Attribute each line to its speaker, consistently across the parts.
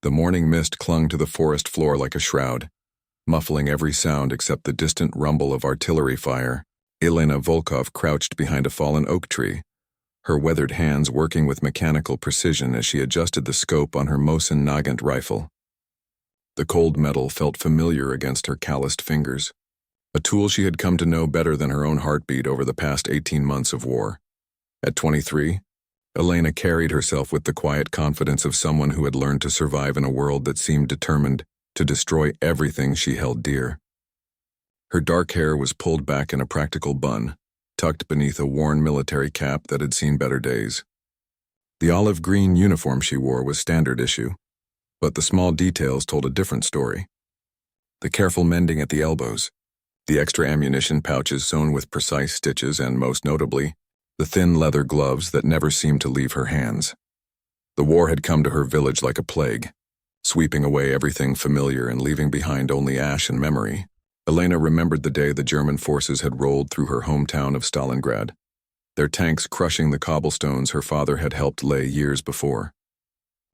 Speaker 1: The morning mist clung to the forest floor like a shroud, muffling every sound except the distant rumble of artillery fire. Elena Volkov crouched behind a fallen oak tree, her weathered hands working with mechanical precision as she adjusted the scope on her Mosin Nagant rifle. The cold metal felt familiar against her calloused fingers, a tool she had come to know better than her own heartbeat over the past 18 months of war. At 23, Elena carried herself with the quiet confidence of someone who had learned to survive in a world that seemed determined to destroy everything she held dear. Her dark hair was pulled back in a practical bun, tucked beneath a worn military cap that had seen better days. The olive-green uniform she wore was standard issue, but the small details told a different story. The careful mending at the elbows, the extra ammunition pouches sewn with precise stitches, and most notably, the thin leather gloves that never seemed to leave her hands. The war had come to her village like a plague, sweeping away everything familiar and leaving behind only ash and memory. Elena remembered the day the German forces had rolled through her hometown of Stalingrad, their tanks crushing the cobblestones her father had helped lay years before.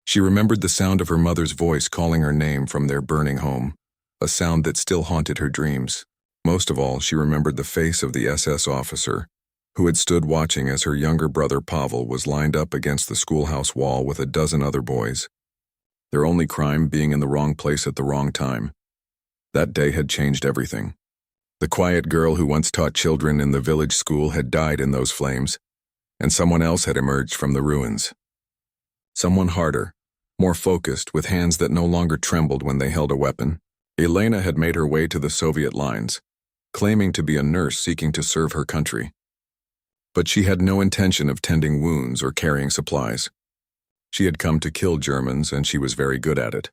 Speaker 1: She remembered the sound of her mother's voice calling her name from their burning home, a sound that still haunted her dreams. Most of all, she remembered the face of the SS officer who had stood watching as her younger brother Pavel was lined up against the schoolhouse wall with a dozen other boys, their only crime being in the wrong place at the wrong time. That day had changed everything. The quiet girl who once taught children in the village school had died in those flames, and someone else had emerged from the ruins. Someone harder, more focused, with hands that no longer trembled when they held a weapon. Elena had made her way to the Soviet lines, claiming to be a nurse seeking to serve her country. But she had no intention of tending wounds or carrying supplies. She had come to kill Germans, and she was very good at it.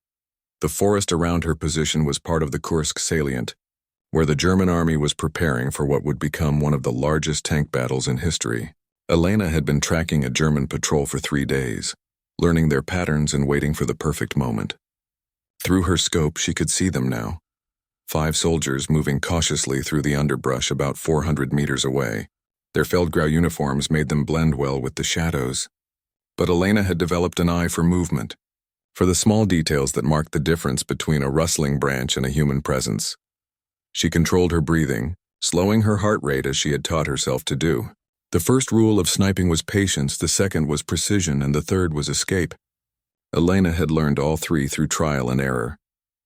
Speaker 1: The forest around her position was part of the Kursk salient, where the German army was preparing for what would become one of the largest tank battles in history. Elena had been tracking a German patrol for 3 days, learning their patterns and waiting for the perfect moment. Through her scope, she could see them now. 5 soldiers moving cautiously through the underbrush about 400 meters away. Their Feldgrau uniforms made them blend well with the shadows. But Elena had developed an eye for movement, for the small details that marked the difference between a rustling branch and a human presence. She controlled her breathing, slowing her heart rate as she had taught herself to do. The first rule of sniping was patience, the second was precision, and the third was escape. Elena had learned all 3 through trial and error,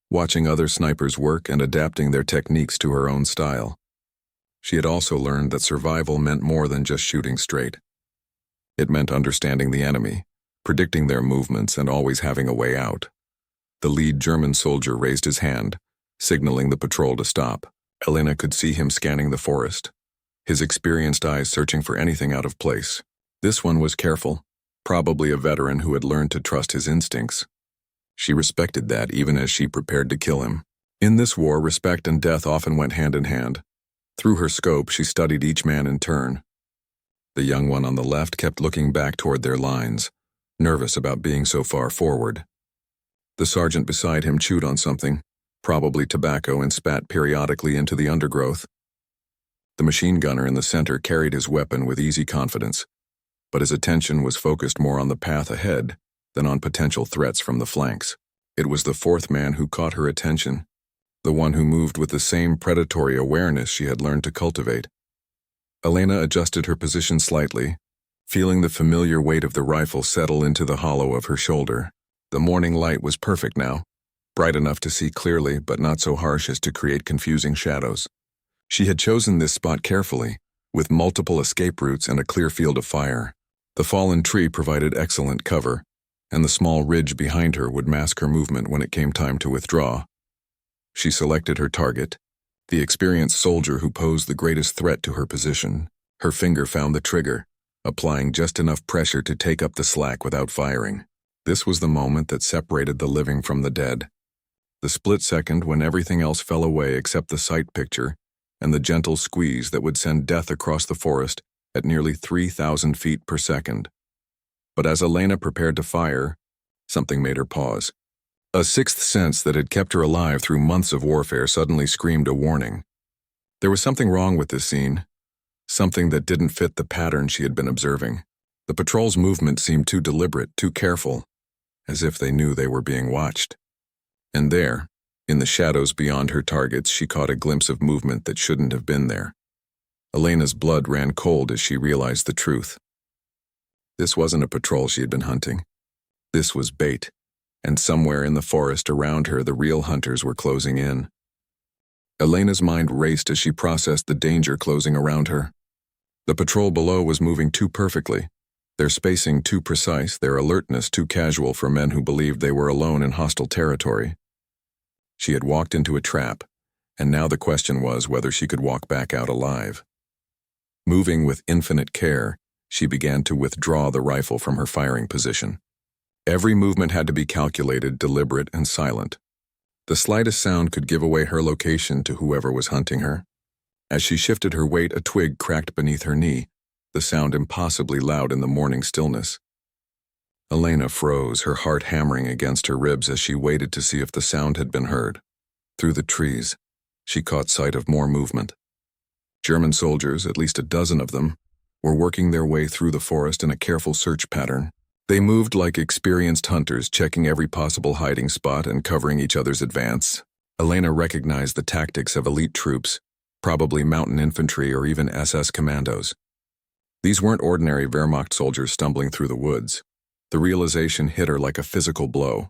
Speaker 1: watching other snipers work and adapting their techniques to her own style. She had also learned that survival meant more than just shooting straight. It meant understanding the enemy, predicting their movements, and always having a way out. The lead German soldier raised his hand, signaling the patrol to stop. Elena could see him scanning the forest, his experienced eyes searching for anything out of place. This one was careful, probably a veteran who had learned to trust his instincts. She respected that even as she prepared to kill him. In this war, respect and death often went hand in hand. Through her scope, she studied each man in turn. The young one on the left kept looking back toward their lines, nervous about being so far forward. The sergeant beside him chewed on something, probably tobacco, and spat periodically into the undergrowth. The machine gunner in the center carried his weapon with easy confidence, but his attention was focused more on the path ahead than on potential threats from the flanks. It was the 4th man who caught her attention, the one who moved with the same predatory awareness she had learned to cultivate. Elena adjusted her position slightly, feeling the familiar weight of the rifle settle into the hollow of her shoulder. The morning light was perfect now, bright enough to see clearly but not so harsh as to create confusing shadows. She had chosen this spot carefully, with multiple escape routes and a clear field of fire. The fallen tree provided excellent cover, and the small ridge behind her would mask her movement when it came time to withdraw. She selected her target, the experienced soldier who posed the greatest threat to her position. Her finger found the trigger, applying just enough pressure to take up the slack without firing. This was the moment that separated the living from the dead. The split second when everything else fell away except the sight picture and the gentle squeeze that would send death across the forest at nearly 3,000 feet per second. But as Elena prepared to fire, something made her pause. A sixth sense that had kept her alive through months of warfare suddenly screamed a warning. There was something wrong with this scene, something that didn't fit the pattern she had been observing. The patrol's movement seemed too deliberate, too careful. as if they knew they were being watched. And there, in the shadows beyond her targets, she caught a glimpse of movement that shouldn't have been there. Elena's blood ran cold as she realized the truth. This wasn't a patrol she had been hunting. This was bait, and somewhere in the forest around her the real hunters were closing in. Elena's mind raced as she processed the danger closing around her. The patrol below was moving too perfectly, their spacing too precise, their alertness too casual for men who believed they were alone in hostile territory. She had walked into a trap, and now the question was whether she could walk back out alive. Moving with infinite care, she began to withdraw the rifle from her firing position. Every movement had to be calculated, deliberate, and silent. The slightest sound could give away her location to whoever was hunting her. As she shifted her weight, a twig cracked beneath her knee, the sound impossibly loud in the morning stillness. Elena froze, her heart hammering against her ribs as she waited to see if the sound had been heard. Through the trees, she caught sight of more movement. German soldiers, at least a dozen of them, were working their way through the forest in a careful search pattern. They moved like experienced hunters, checking every possible hiding spot and covering each other's advance. Elena recognized the tactics of elite troops, probably mountain infantry or even SS commandos. These weren't ordinary Wehrmacht soldiers stumbling through the woods. The realization hit her like a physical blow.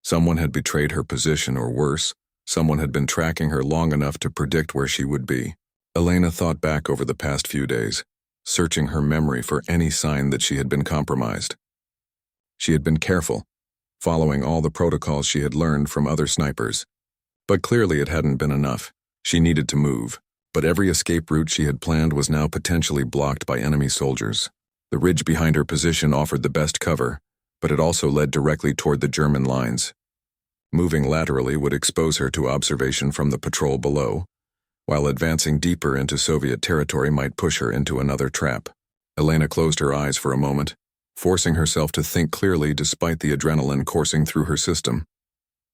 Speaker 1: Someone had betrayed her position, or worse, someone had been tracking her long enough to predict where she would be. Elena thought back over the past few days, searching her memory for any sign that she had been compromised. She had been careful, following all the protocols she had learned from other snipers. But clearly it hadn't been enough. She needed to move, but every escape route she had planned was now potentially blocked by enemy soldiers. The ridge behind her position offered the best cover, but it also led directly toward the German lines. Moving laterally would expose her to observation from the patrol below, while advancing deeper into Soviet territory might push her into another trap. Elena closed her eyes for a moment, forcing herself to think clearly despite the adrenaline coursing through her system.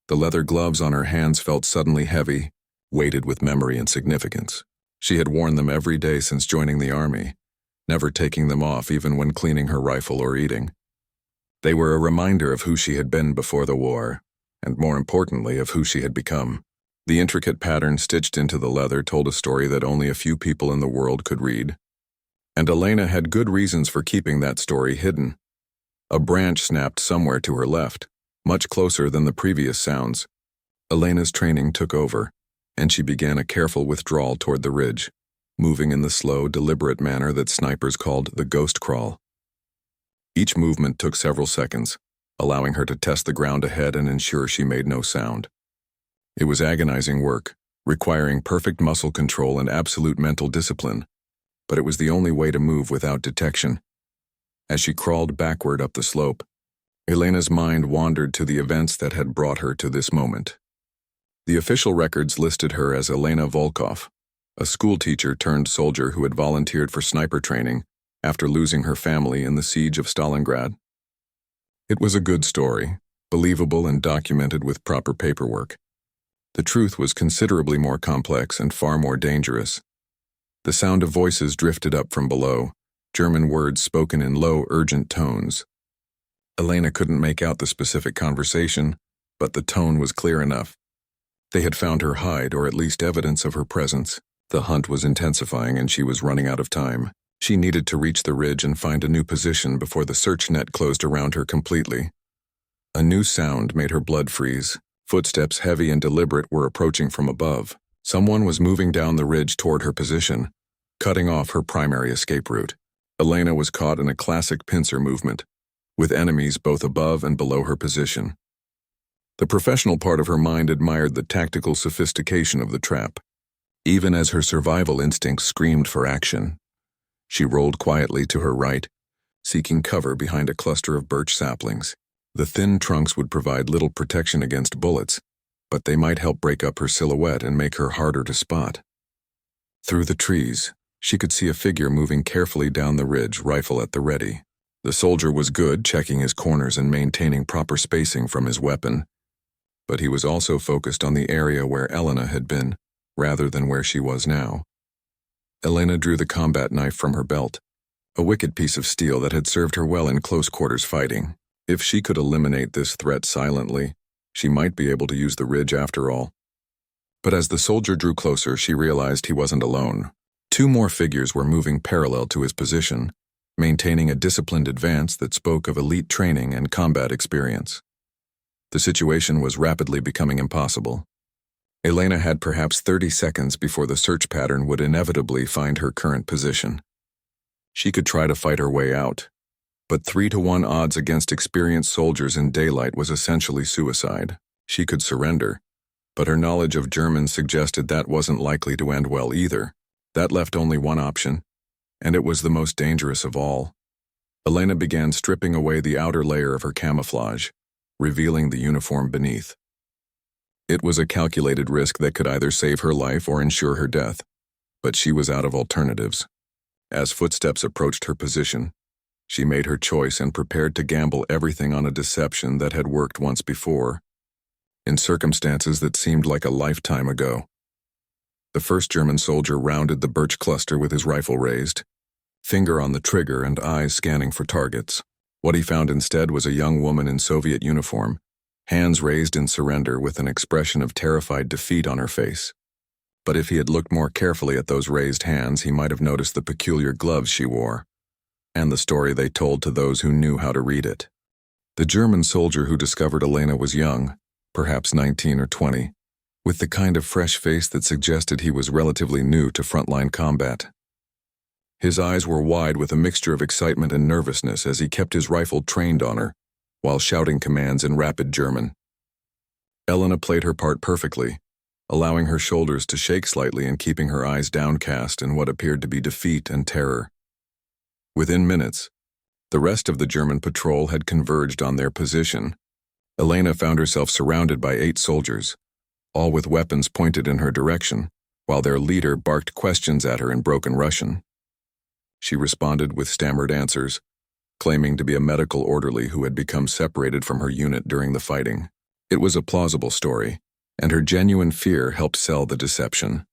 Speaker 1: The leather gloves on her hands felt suddenly heavy, weighted with memory and significance. She had worn them every day since joining the army, never taking them off even when cleaning her rifle or eating. They were a reminder of who she had been before the war, and more importantly, of who she had become. The intricate pattern stitched into the leather told a story that only a few people in the world could read. And Elena had good reasons for keeping that story hidden. A branch snapped somewhere to her left, much closer than the previous sounds. Elena's training took over, and she began a careful withdrawal toward the ridge, moving in the slow, deliberate manner that snipers called the ghost crawl. Each movement took several seconds, allowing her to test the ground ahead and ensure she made no sound. It was agonizing work, requiring perfect muscle control and absolute mental discipline, but it was the only way to move without detection. As she crawled backward up the slope, Elena's mind wandered to the events that had brought her to this moment. The official records listed her as Elena Volkov, a schoolteacher turned soldier who had volunteered for sniper training after losing her family in the siege of Stalingrad. It was a good story, believable and documented with proper paperwork. The truth was considerably more complex and far more dangerous. The sound of voices drifted up from below, German words spoken in low, urgent tones. Elena couldn't make out the specific conversation, but the tone was clear enough. They had found her hide, or at least evidence of her presence. The hunt was intensifying and she was running out of time. She needed to reach the ridge and find a new position before the search net closed around her completely. A new sound made her blood freeze. Footsteps, heavy and deliberate, were approaching from above. Someone was moving down the ridge toward her position, cutting off her primary escape route. Elena was caught in a classic pincer movement, with enemies both above and below her position. The professional part of her mind admired the tactical sophistication of the trap, even as her survival instincts screamed for action. She rolled quietly to her right, seeking cover behind a cluster of birch saplings. The thin trunks would provide little protection against bullets, but they might help break up her silhouette and make her harder to spot. Through the trees, she could see a figure moving carefully down the ridge, rifle at the ready. The soldier was good, checking his corners and maintaining proper spacing from his weapon, but he was also focused on the area where Elena had been, rather than where she was now. Elena drew the combat knife from her belt, a wicked piece of steel that had served her well in close quarters fighting. If she could eliminate this threat silently, she might be able to use the ridge after all. But as the soldier drew closer, she realized he wasn't alone. Two more figures were moving parallel to his position, maintaining a disciplined advance that spoke of elite training and combat experience. The situation was rapidly becoming impossible. Elena had perhaps 30 seconds before the search pattern would inevitably find her current position. She could try to fight her way out, but 3-to-1 odds against experienced soldiers in daylight was essentially suicide. She could surrender, but her knowledge of German suggested that wasn't likely to end well either. That left only one option, and it was the most dangerous of all. Elena began stripping away the outer layer of her camouflage, revealing the uniform beneath. It was a calculated risk that could either save her life or ensure her death, but she was out of alternatives. As footsteps approached her position, she made her choice and prepared to gamble everything on a deception that had worked once before, in circumstances that seemed like a lifetime ago. The first German soldier rounded the birch cluster with his rifle raised, finger on the trigger and eyes scanning for targets. What he found instead was a young woman in Soviet uniform, hands raised in surrender with an expression of terrified defeat on her face. But if he had looked more carefully at those raised hands, he might have noticed the peculiar gloves she wore, and the story they told to those who knew how to read it. The German soldier who discovered Elena was young, perhaps 19 or 20, with the kind of fresh face that suggested he was relatively new to frontline combat. His eyes were wide with a mixture of excitement and nervousness as he kept his rifle trained on her, while shouting commands in rapid German. Elena played her part perfectly, allowing her shoulders to shake slightly and keeping her eyes downcast in what appeared to be defeat and terror. Within minutes, the rest of the German patrol had converged on their position. Elena found herself surrounded by 8 soldiers, all with weapons pointed in her direction, while their leader barked questions at her in broken Russian. She responded with stammered answers, claiming to be a medical orderly who had become separated from her unit during the fighting. It was a plausible story, and her genuine fear helped sell the deception.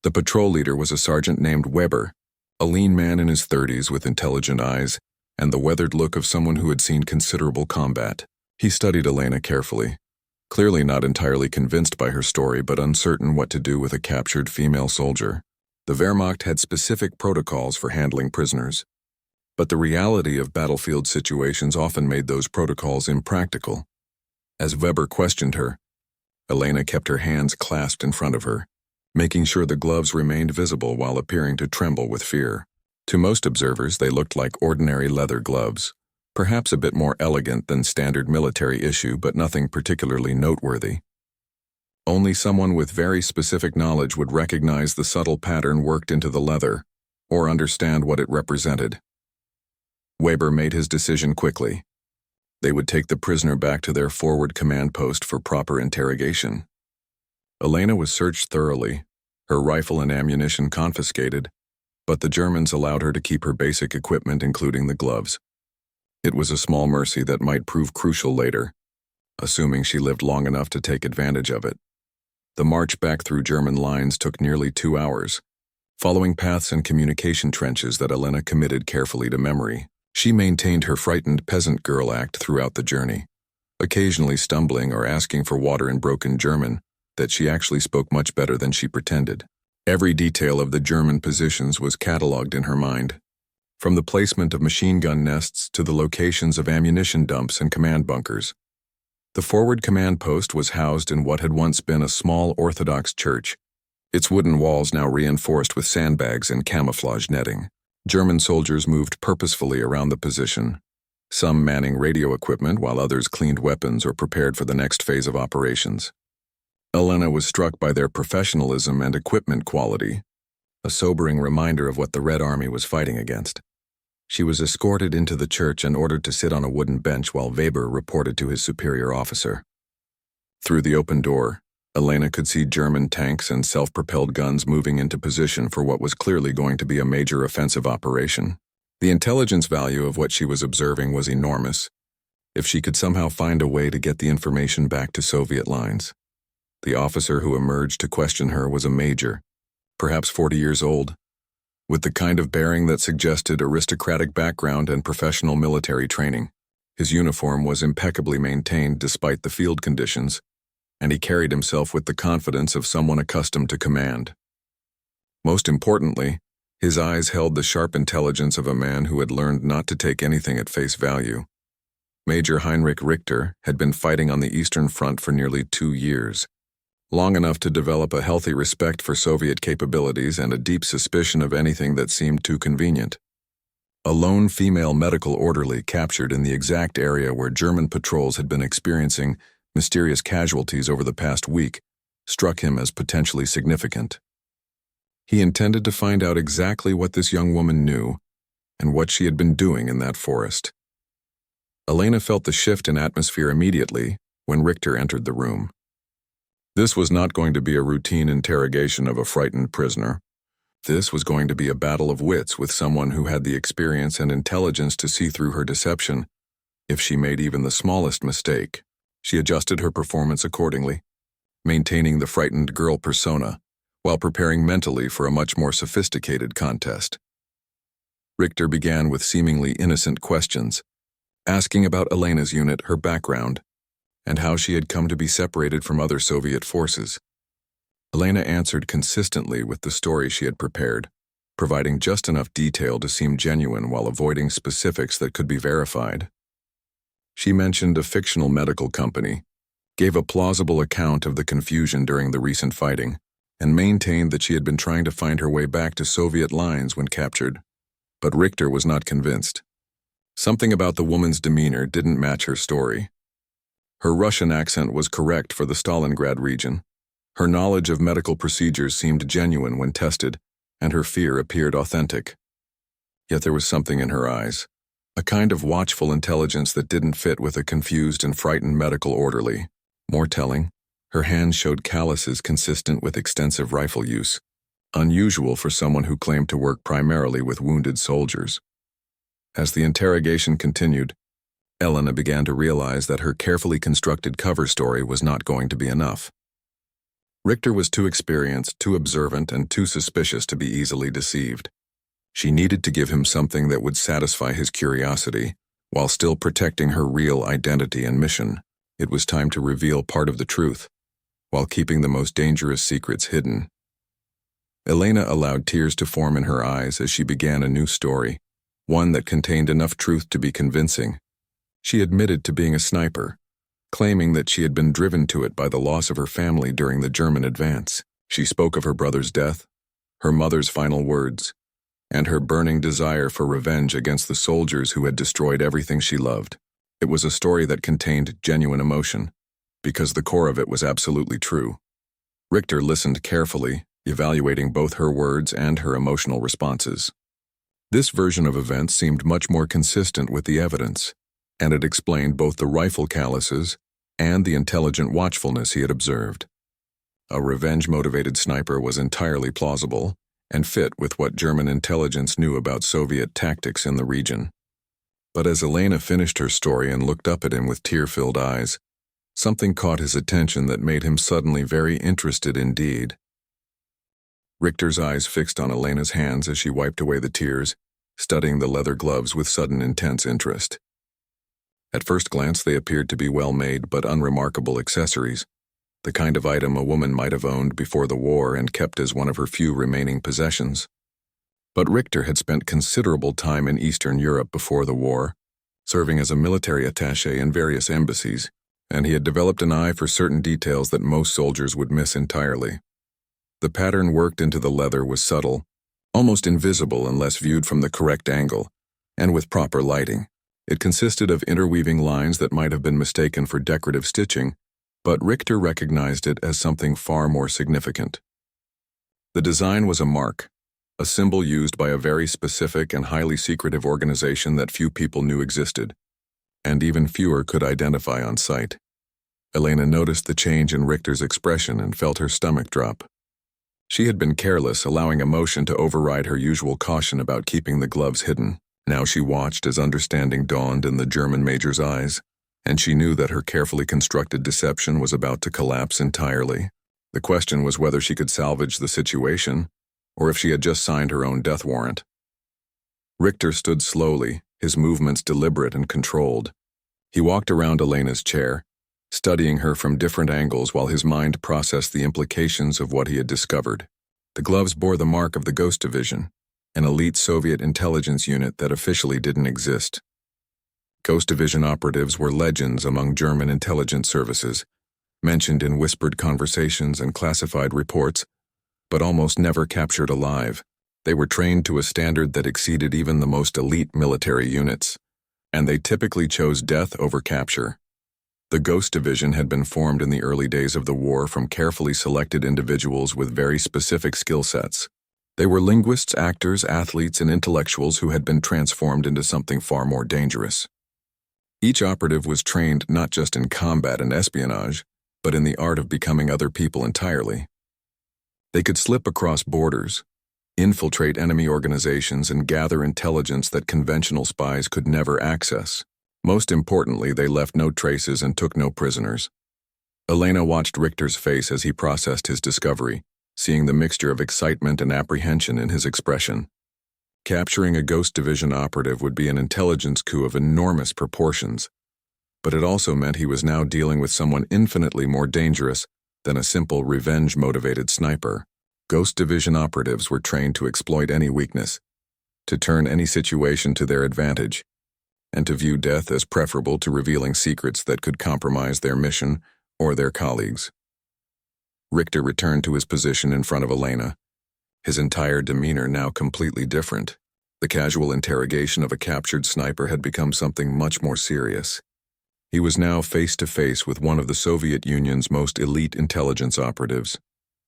Speaker 1: The patrol leader was a sergeant named Weber, a lean man in his 30s with intelligent eyes and the weathered look of someone who had seen considerable combat. He studied Elena carefully, clearly not entirely convinced by her story but uncertain what to do with a captured female soldier. The Wehrmacht had specific protocols for handling prisoners, but the reality of battlefield situations often made those protocols impractical. As Weber questioned her, Elena kept her hands clasped in front of her, making sure the gloves remained visible while appearing to tremble with fear. To most observers, they looked like ordinary leather gloves, perhaps a bit more elegant than standard military issue, but nothing particularly noteworthy. Only someone with very specific knowledge would recognize the subtle pattern worked into the leather, or understand what it represented. Weber made his decision quickly. They would take the prisoner back to their forward command post for proper interrogation. Elena was searched thoroughly, her rifle and ammunition confiscated, but the Germans allowed her to keep her basic equipment, including the gloves. It was a small mercy that might prove crucial later, assuming she lived long enough to take advantage of it. The march back through German lines took nearly 2 hours, following paths and communication trenches that Elena committed carefully to memory. She maintained her frightened peasant girl act throughout the journey, occasionally stumbling or asking for water in broken German that she actually spoke much better than she pretended. Every detail of the German positions was catalogued in her mind, from the placement of machine gun nests to the locations of ammunition dumps and command bunkers. The forward command post was housed in what had once been a small Orthodox church, its wooden walls now reinforced with sandbags and camouflage netting. German soldiers moved purposefully around the position, some manning radio equipment while others cleaned weapons or prepared for the next phase of operations. Elena was struck by their professionalism and equipment quality, a sobering reminder of what the Red Army was fighting against. She was escorted into the church and ordered to sit on a wooden bench while Weber reported to his superior officer. Through the open door, Elena could see German tanks and self-propelled guns moving into position for what was clearly going to be a major offensive operation. The intelligence value of what she was observing was enormous, if she could somehow find a way to get the information back to Soviet lines. The officer who emerged to question her was a major, perhaps 40 years old, with the kind of bearing that suggested aristocratic background and professional military training. His uniform was impeccably maintained despite the field conditions, and he carried himself with the confidence of someone accustomed to command. Most importantly, his eyes held the sharp intelligence of a man who had learned not to take anything at face value. Major Heinrich Richter had been fighting on the Eastern Front for nearly 2 years, long enough to develop a healthy respect for Soviet capabilities and a deep suspicion of anything that seemed too convenient. A lone female medical orderly captured in the exact area where German patrols had been experiencing mysterious casualties over the past week struck him as potentially significant. He intended to find out exactly what this young woman knew and what she had been doing in that forest. Elena felt the shift in atmosphere immediately when Richter entered the room. This was not going to be a routine interrogation of a frightened prisoner. This was going to be a battle of wits with someone who had the experience and intelligence to see through her deception. If she made even the smallest mistake, she adjusted her performance accordingly, maintaining the frightened girl persona while preparing mentally for a much more sophisticated contest. Richter began with seemingly innocent questions, asking about Elena's unit, her background, and how she had come to be separated from other Soviet forces. Elena answered consistently with the story she had prepared, providing just enough detail to seem genuine while avoiding specifics that could be verified. She mentioned a fictional medical company, gave a plausible account of the confusion during the recent fighting, and maintained that she had been trying to find her way back to Soviet lines when captured. But Richter was not convinced. Something about the woman's demeanor didn't match her story. Her Russian accent was correct for the Stalingrad region. Her knowledge of medical procedures seemed genuine when tested, and her fear appeared authentic. Yet there was something in her eyes, a kind of watchful intelligence that didn't fit with a confused and frightened medical orderly. More telling, her hands showed calluses consistent with extensive rifle use, unusual for someone who claimed to work primarily with wounded soldiers. As the interrogation continued, Elena began to realize that her carefully constructed cover story was not going to be enough. Richter was too experienced, too observant, and too suspicious to be easily deceived. She needed to give him something that would satisfy his curiosity, while still protecting her real identity and mission. It was time to reveal part of the truth, while keeping the most dangerous secrets hidden. Elena allowed tears to form in her eyes as she began a new story, one that contained enough truth to be convincing. She admitted to being a sniper, claiming that she had been driven to it by the loss of her family during the German advance. She spoke of her brother's death, her mother's final words, and her burning desire for revenge against the soldiers who had destroyed everything she loved. It was a story that contained genuine emotion, because the core of it was absolutely true. Richter listened carefully, evaluating both her words and her emotional responses. This version of events seemed much more consistent with the evidence, and it explained both the rifle calluses and the intelligent watchfulness he had observed. A revenge-motivated sniper was entirely plausible and fit with what German intelligence knew about Soviet tactics in the region. But as Elena finished her story and looked up at him with tear-filled eyes, something caught his attention that made him suddenly very interested indeed. Richter's eyes fixed on Elena's hands as she wiped away the tears, studying the leather gloves with sudden intense interest. At first glance, they appeared to be well-made but unremarkable accessories, the kind of item a woman might have owned before the war and kept as one of her few remaining possessions. But Richter had spent considerable time in Eastern Europe before the war, serving as a military attaché in various embassies, and he had developed an eye for certain details that most soldiers would miss entirely. The pattern worked into the leather was subtle, almost invisible unless viewed from the correct angle, and with proper lighting. It consisted of interweaving lines that might have been mistaken for decorative stitching, but Richter recognized it as something far more significant. The design was a mark, a symbol used by a very specific and highly secretive organization that few people knew existed, and even fewer could identify on sight. Elena noticed the change in Richter's expression and felt her stomach drop. She had been careless, allowing emotion to override her usual caution about keeping the gloves hidden. Now she watched as understanding dawned in the German major's eyes, and she knew that her carefully constructed deception was about to collapse entirely. The question was whether she could salvage the situation, or if she had just signed her own death warrant. Richter stood slowly, his movements deliberate and controlled, He walked around Elena's chair, studying her from different angles while his mind processed the implications of what he had discovered. The gloves bore the mark of the Ghost Division, an elite Soviet intelligence unit that officially didn't exist. Ghost Division operatives were legends among German intelligence services, mentioned in whispered conversations and classified reports, but almost never captured alive. They were trained to a standard that exceeded even the most elite military units, and they typically chose death over capture. The Ghost Division had been formed in the early days of the war from carefully selected individuals with very specific skill sets. They were linguists, actors, athletes, and intellectuals who had been transformed into something far more dangerous. Each operative was trained not just in combat and espionage, but in the art of becoming other people entirely. They could slip across borders, infiltrate enemy organizations, and gather intelligence that conventional spies could never access. Most importantly, they left no traces and took no prisoners. Elena watched Richter's face as he processed his discovery, seeing the mixture of excitement and apprehension in his expression. Capturing a Ghost Division operative would be an intelligence coup of enormous proportions, but it also meant he was now dealing with someone infinitely more dangerous than a simple revenge-motivated sniper. Ghost Division operatives were trained to exploit any weakness, to turn any situation to their advantage, and to view death as preferable to revealing secrets that could compromise their mission or their colleagues. Richter returned to his position in front of Elena, his entire demeanor now completely different. The casual interrogation of a captured sniper had become something much more serious. He was now face to face with one of the Soviet Union's most elite intelligence operatives,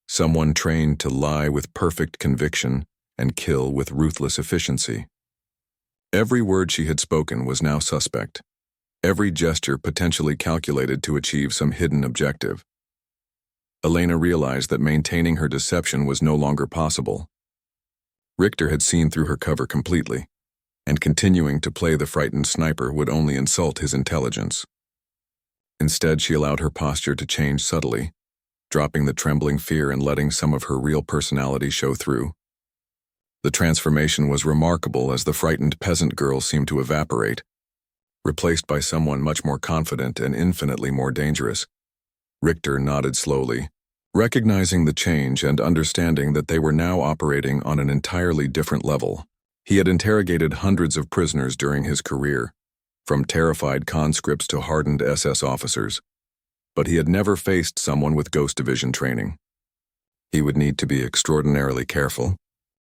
Speaker 1: someone trained to lie with perfect conviction and kill with ruthless efficiency. Every word she had spoken was now suspect, every gesture potentially calculated to achieve some hidden objective. Elena realized that maintaining her deception was no longer possible. Richter had seen through her cover completely, and continuing to play the frightened sniper would only insult his intelligence. Instead, she allowed her posture to change subtly, dropping the trembling fear and letting some of her real personality show through. The transformation was remarkable as the frightened peasant girl seemed to evaporate, replaced by someone much more confident and infinitely more dangerous. Richter nodded slowly, recognizing the change and understanding that they were now operating on an entirely different level. He had interrogated hundreds of prisoners during his career, from terrified conscripts to hardened SS officers, but he had never faced someone with Ghost Division training. He would need to be extraordinarily careful,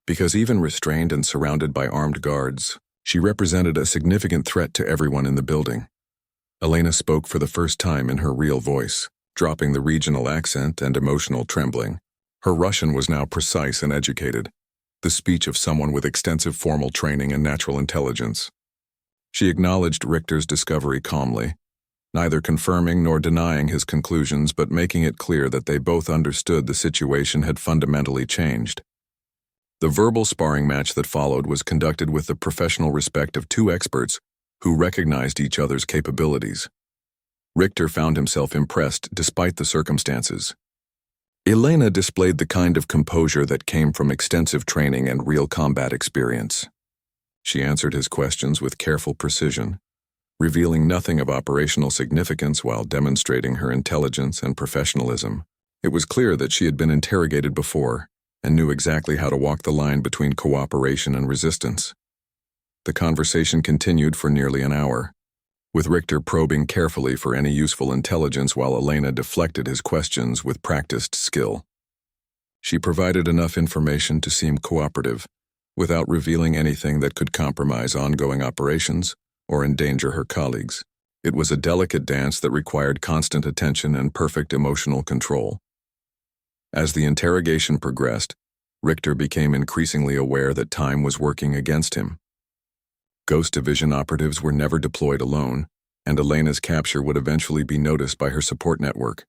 Speaker 1: because even restrained and surrounded by armed guards, she represented a significant threat to everyone in the building. Elena spoke for the first time in her real voice, dropping the regional accent and emotional trembling. Her Russian was now precise and educated, the speech of someone with extensive formal training and natural intelligence. She acknowledged Richter's discovery calmly, neither confirming nor denying his conclusions but making it clear that they both understood the situation had fundamentally changed. The verbal sparring match that followed was conducted with the professional respect of two experts who recognized each other's capabilities. Richter found himself impressed despite the circumstances. Elena displayed the kind of composure that came from extensive training and real combat experience. She answered his questions with careful precision, revealing nothing of operational significance while demonstrating her intelligence and professionalism. It was clear that she had been interrogated before and knew exactly how to walk the line between cooperation and resistance. The conversation continued for nearly an hour, with Richter probing carefully for any useful intelligence while Elena deflected his questions with practiced skill. She provided enough information to seem cooperative, without revealing anything that could compromise ongoing operations or endanger her colleagues. It was a delicate dance that required constant attention and perfect emotional control. As the interrogation progressed, Richter became increasingly aware that time was working against him. Ghost Division operatives were never deployed alone, and Elena's capture would eventually be noticed by her support network.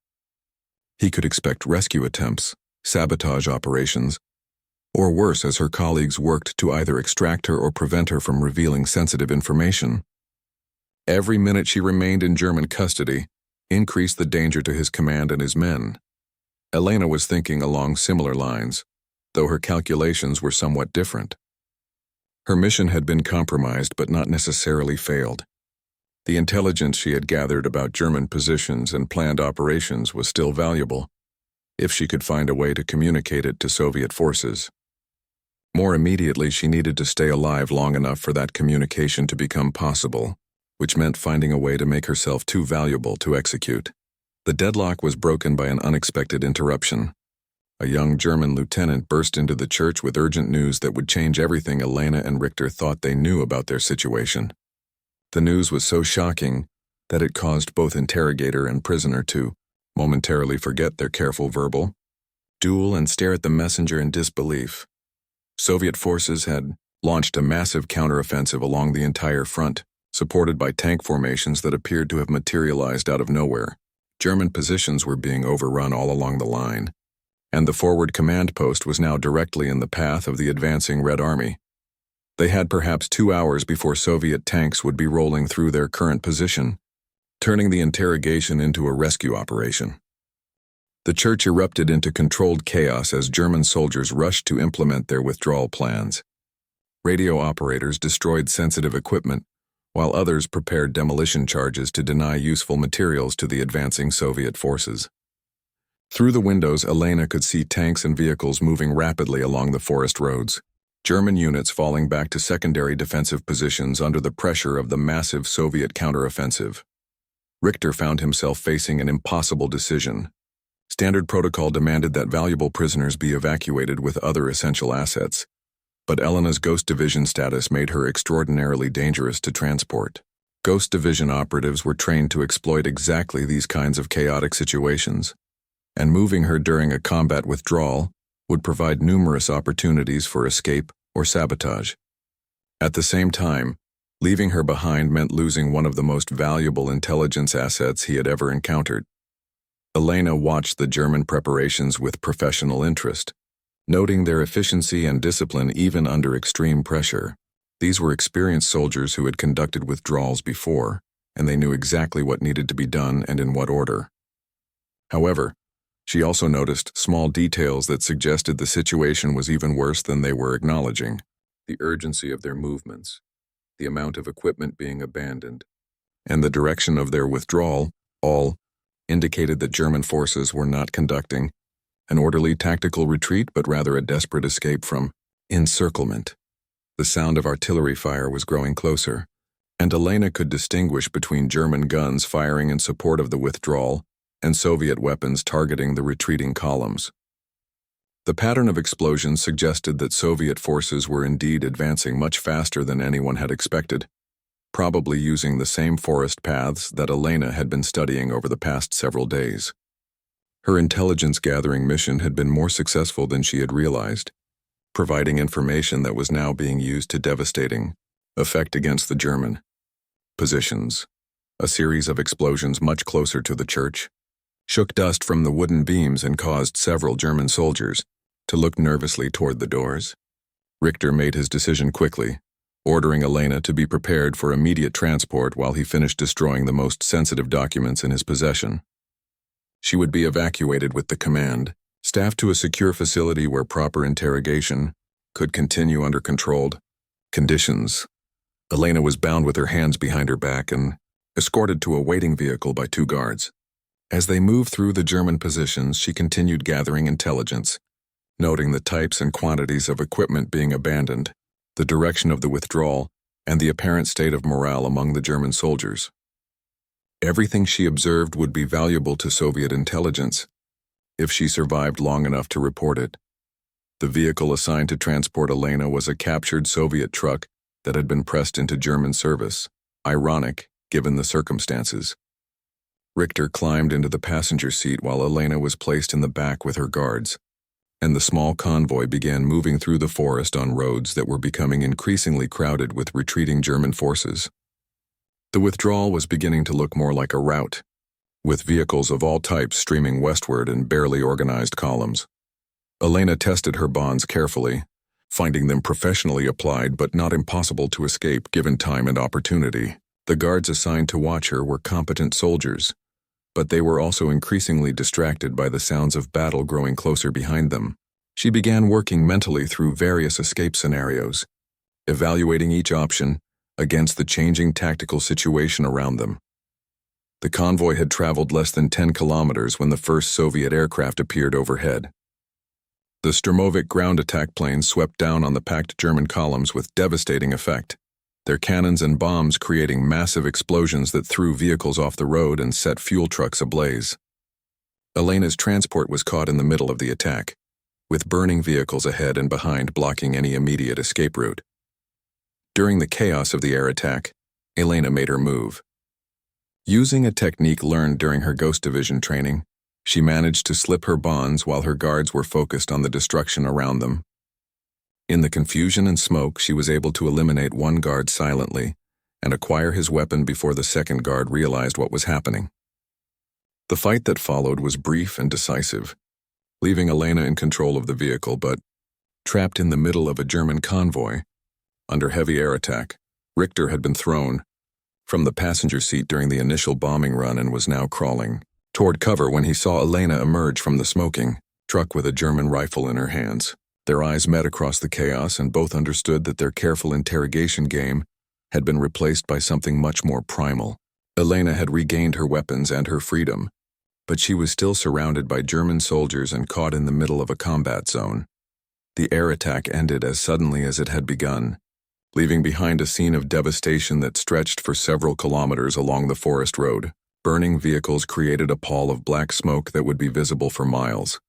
Speaker 1: He could expect rescue attempts, sabotage operations, or worse as her colleagues worked to either extract her or prevent her from revealing sensitive information. Every minute she remained in German custody increased the danger to his command and his men. Elena was thinking along similar lines, though her calculations were somewhat different. Her mission had been compromised but not necessarily failed. The intelligence she had gathered about German positions and planned operations was still valuable, if she could find a way to communicate it to Soviet forces. More immediately, she needed to stay alive long enough for that communication to become possible, which meant finding a way to make herself too valuable to execute. The deadlock was broken by an unexpected interruption. A young German lieutenant burst into the church with urgent news that would change everything Elena and Richter thought they knew about their situation. The news was so shocking that it caused both interrogator and prisoner to momentarily forget their careful verbal duel and stare at the messenger in disbelief. Soviet forces had launched a massive counteroffensive along the entire front, supported by tank formations that appeared to have materialized out of nowhere. German positions were being overrun all along the line, and the forward command post was now directly in the path of the advancing Red Army. They had perhaps 2 hours before Soviet tanks would be rolling through their current position, turning the interrogation into a rescue operation. The church erupted into controlled chaos as German soldiers rushed to implement their withdrawal plans. Radio operators destroyed sensitive equipment, while others prepared demolition charges to deny useful materials to the advancing Soviet forces. Through the windows, Elena could see tanks and vehicles moving rapidly along the forest roads, German units falling back to secondary defensive positions under the pressure of the massive Soviet counteroffensive. Richter found himself facing an impossible decision. Standard protocol demanded that valuable prisoners be evacuated with other essential assets, but Elena's Ghost Division status made her extraordinarily dangerous to transport. Ghost Division operatives were trained to exploit exactly these kinds of chaotic situations, and moving her during a combat withdrawal would provide numerous opportunities for escape or sabotage. At the same time, leaving her behind meant losing one of the most valuable intelligence assets he had ever encountered. Elena watched the German preparations with professional interest, noting their efficiency and discipline even under extreme pressure. These were experienced soldiers who had conducted withdrawals before, and they knew exactly what needed to be done and in what order. However, she also noticed small details that suggested the situation was even worse than they were acknowledging. The urgency of their movements, the amount of equipment being abandoned, and the direction of their withdrawal all indicated that German forces were not conducting an orderly tactical retreat but rather a desperate escape from encirclement. The sound of artillery fire was growing closer, and Elena could distinguish between German guns firing in support of the withdrawal and Soviet weapons targeting the retreating columns. The pattern of explosions suggested that Soviet forces were indeed advancing much faster than anyone had expected, probably using the same forest paths that Elena had been studying over the past several days. Her intelligence-gathering mission had been more successful than she had realized, providing information that was now being used to devastating effect against the German positions. A series of explosions much closer to the church shook dust from the wooden beams and caused several German soldiers to look nervously toward the doors. Richter made his decision quickly, ordering Elena to be prepared for immediate transport while he finished destroying the most sensitive documents in his possession. She would be evacuated with the command, staffed to a secure facility where proper interrogation could continue under controlled conditions. Elena was bound with her hands behind her back and escorted to a waiting vehicle by 2 guards. As they moved through the German positions, she continued gathering intelligence, noting the types and quantities of equipment being abandoned, the direction of the withdrawal, and the apparent state of morale among the German soldiers. Everything she observed would be valuable to Soviet intelligence if she survived long enough to report it. The vehicle assigned to transport Elena was a captured Soviet truck that had been pressed into German service. Ironic, given the circumstances. Richter climbed into the passenger seat while Elena was placed in the back with her guards, and the small convoy began moving through the forest on roads that were becoming increasingly crowded with retreating German forces. The withdrawal was beginning to look more like a rout, with vehicles of all types streaming westward in barely organized columns. Elena tested her bonds carefully, finding them professionally applied but not impossible to escape given time and opportunity. The guards assigned to watch her were competent soldiers, but they were also increasingly distracted by the sounds of battle growing closer behind them. She began working mentally through various escape scenarios, evaluating each option against the changing tactical situation around them. The convoy had traveled less than 10 kilometers when the first Soviet aircraft appeared overhead. The Sturmovik ground attack planes swept down on the packed German columns with devastating effect, their cannons and bombs creating massive explosions that threw vehicles off the road and set fuel trucks ablaze. Elena's transport was caught in the middle of the attack, with burning vehicles ahead and behind blocking any immediate escape route. During the chaos of the air attack, Elena made her move. Using a technique learned during her Ghost Division training, she managed to slip her bonds while her guards were focused on the destruction around them. In the confusion and smoke, she was able to eliminate one guard silently and acquire his weapon before the second guard realized what was happening. The fight that followed was brief and decisive, leaving Elena in control of the vehicle but trapped in the middle of a German convoy. Under heavy air attack, Richter had been thrown from the passenger seat during the initial bombing run and was now crawling toward cover when he saw Elena emerge from the smoking truck with a German rifle in her hands. Their eyes met across the chaos and both understood that their careful interrogation game had been replaced by something much more primal. Elena had regained her weapons and her freedom, but she was still surrounded by German soldiers and caught in the middle of a combat zone. The air attack ended as suddenly as it had begun, leaving behind a scene of devastation that stretched for several kilometers along the forest road. Burning vehicles created a pall of black smoke that would be visible for miles,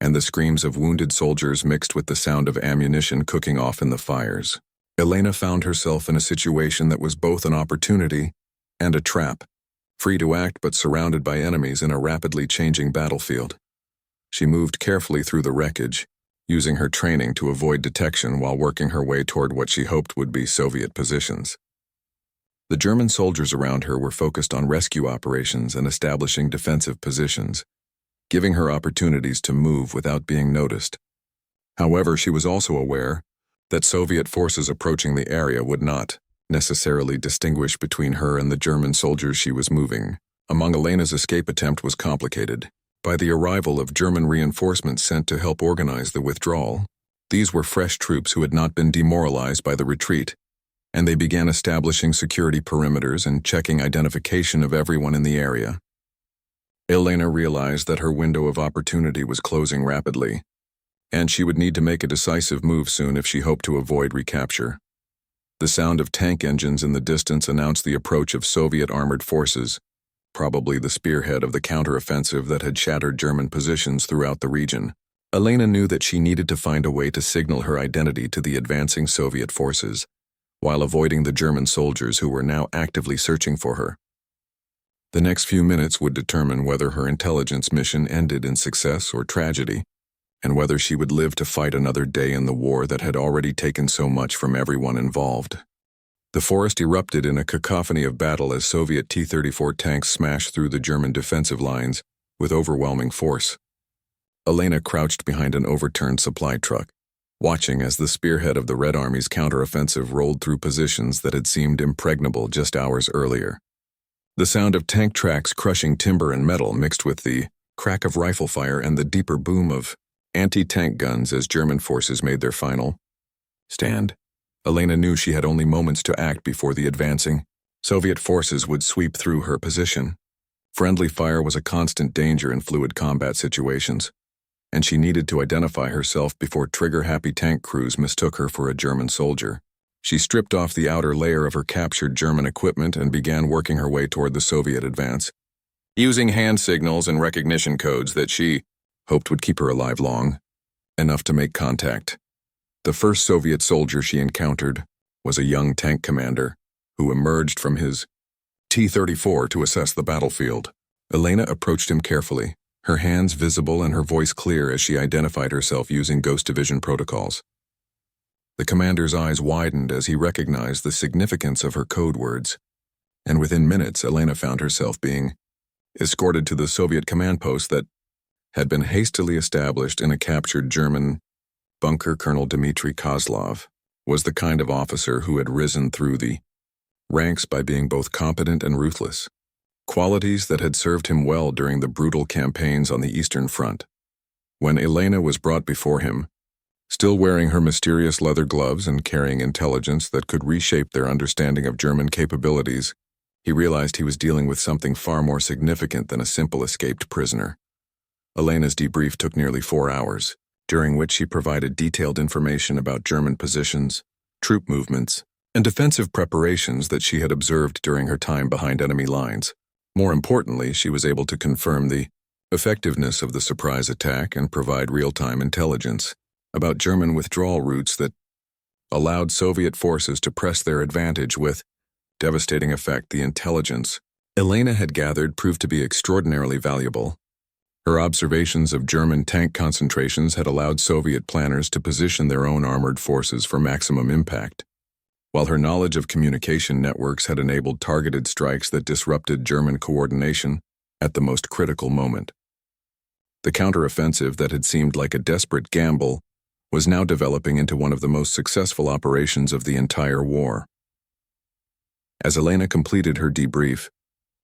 Speaker 1: and the screams of wounded soldiers mixed with the sound of ammunition cooking off in the fires. Elena found herself in a situation that was both an opportunity and a trap, free to act but surrounded by enemies in a rapidly changing battlefield. She moved carefully through the wreckage, using her training to avoid detection while working her way toward what she hoped would be Soviet positions. The German soldiers around her were focused on rescue operations and establishing defensive positions, giving her opportunities to move without being noticed. However, she was also aware that Soviet forces approaching the area would not necessarily distinguish between her and the German soldiers she was moving. Among Elena's escape attempt was complicated by the arrival of German reinforcements sent to help organize the withdrawal. These were fresh troops who had not been demoralized by the retreat, and they began establishing security perimeters and checking identification of everyone in the area. Elena realized that her window of opportunity was closing rapidly, and she would need to make a decisive move soon if she hoped to avoid recapture. The sound of tank engines in the distance announced the approach of Soviet armored forces, probably the spearhead of the counteroffensive that had shattered German positions throughout the region. Elena knew that she needed to find a way to signal her identity to the advancing Soviet forces, while avoiding the German soldiers who were now actively searching for her. The next few minutes would determine whether her intelligence mission ended in success or tragedy, and whether she would live to fight another day in the war that had already taken so much from everyone involved. The forest erupted in a cacophony of battle as Soviet T-34 tanks smashed through the German defensive lines with overwhelming force. Elena crouched behind an overturned supply truck, watching as the spearhead of the Red Army's counteroffensive rolled through positions that had seemed impregnable just hours earlier. The sound of tank tracks crushing timber and metal mixed with the crack of rifle fire and the deeper boom of anti-tank guns as German forces made their final stand. Elena knew she had only moments to act before the advancing Soviet forces would sweep through her position. Friendly fire was a constant danger in fluid combat situations, and she needed to identify herself before trigger-happy tank crews mistook her for a German soldier. She stripped off the outer layer of her captured German equipment and began working her way toward the Soviet advance, using hand signals and recognition codes that she hoped would keep her alive long enough to make contact. The first Soviet soldier she encountered was a young tank commander who emerged from his T-34 to assess the battlefield. Elena approached him carefully, her hands visible and her voice clear as she identified herself using Ghost Division protocols. The commander's eyes widened as he recognized the significance of her code words, and within minutes Elena found herself being escorted to the Soviet command post that had been hastily established in a captured German bunker. Colonel Dmitry Kozlov was the kind of officer who had risen through the ranks by being both competent and ruthless, qualities that had served him well during the brutal campaigns on the Eastern Front. When Elena was brought before him, Still wearing her mysterious leather gloves and carrying intelligence that could reshape their understanding of German capabilities, he realized he was dealing with something far more significant than a simple escaped prisoner. Elena's debrief took nearly 4 hours, during which she provided detailed information about German positions, troop movements, and defensive preparations that she had observed during her time behind enemy lines. More importantly, she was able to confirm the effectiveness of the surprise attack and provide real-time intelligence about German withdrawal routes that allowed Soviet forces to press their advantage with devastating effect. The intelligence Elena had gathered proved to be extraordinarily valuable. Her observations of German tank concentrations had allowed Soviet planners to position their own armored forces for maximum impact, while her knowledge of communication networks had enabled targeted strikes that disrupted German coordination at the most critical moment. The counteroffensive that had seemed like a desperate gamble was now developing into one of the most successful operations of the entire war. As Elena completed her debrief,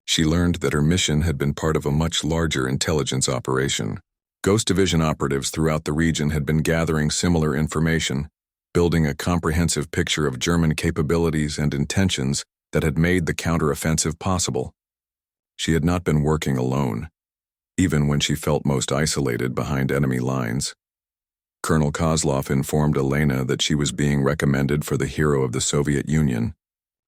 Speaker 1: she learned that her mission had been part of a much larger intelligence operation. Ghost Division operatives throughout the region had been gathering similar information, building a comprehensive picture of German capabilities and intentions that had made the counteroffensive possible. She had not been working alone, even when she felt most isolated behind enemy lines. Colonel Kozlov informed Elena that she was being recommended for the Hero of the Soviet Union,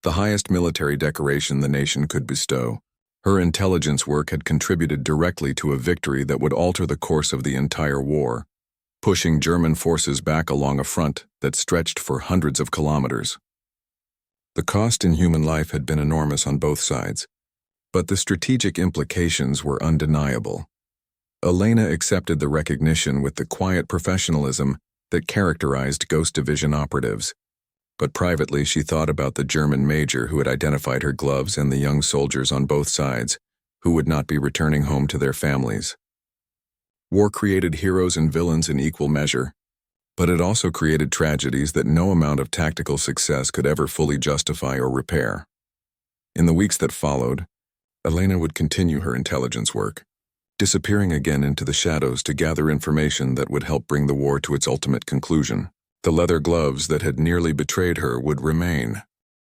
Speaker 1: the highest military decoration the nation could bestow. Her intelligence work had contributed directly to a victory that would alter the course of the entire war, pushing German forces back along a front that stretched for hundreds of kilometers. The cost in human life had been enormous on both sides, but the strategic implications were undeniable. Elena accepted the recognition with the quiet professionalism that characterized Ghost Division operatives, but privately she thought about the German major who had identified her gloves and the young soldiers on both sides, who would not be returning home to their families. War created heroes and villains in equal measure, but it also created tragedies that no amount of tactical success could ever fully justify or repair. In the weeks that followed, Elena would continue her intelligence work, disappearing again into the shadows to gather information that would help bring the war to its ultimate conclusion. The leather gloves that had nearly betrayed her would remain,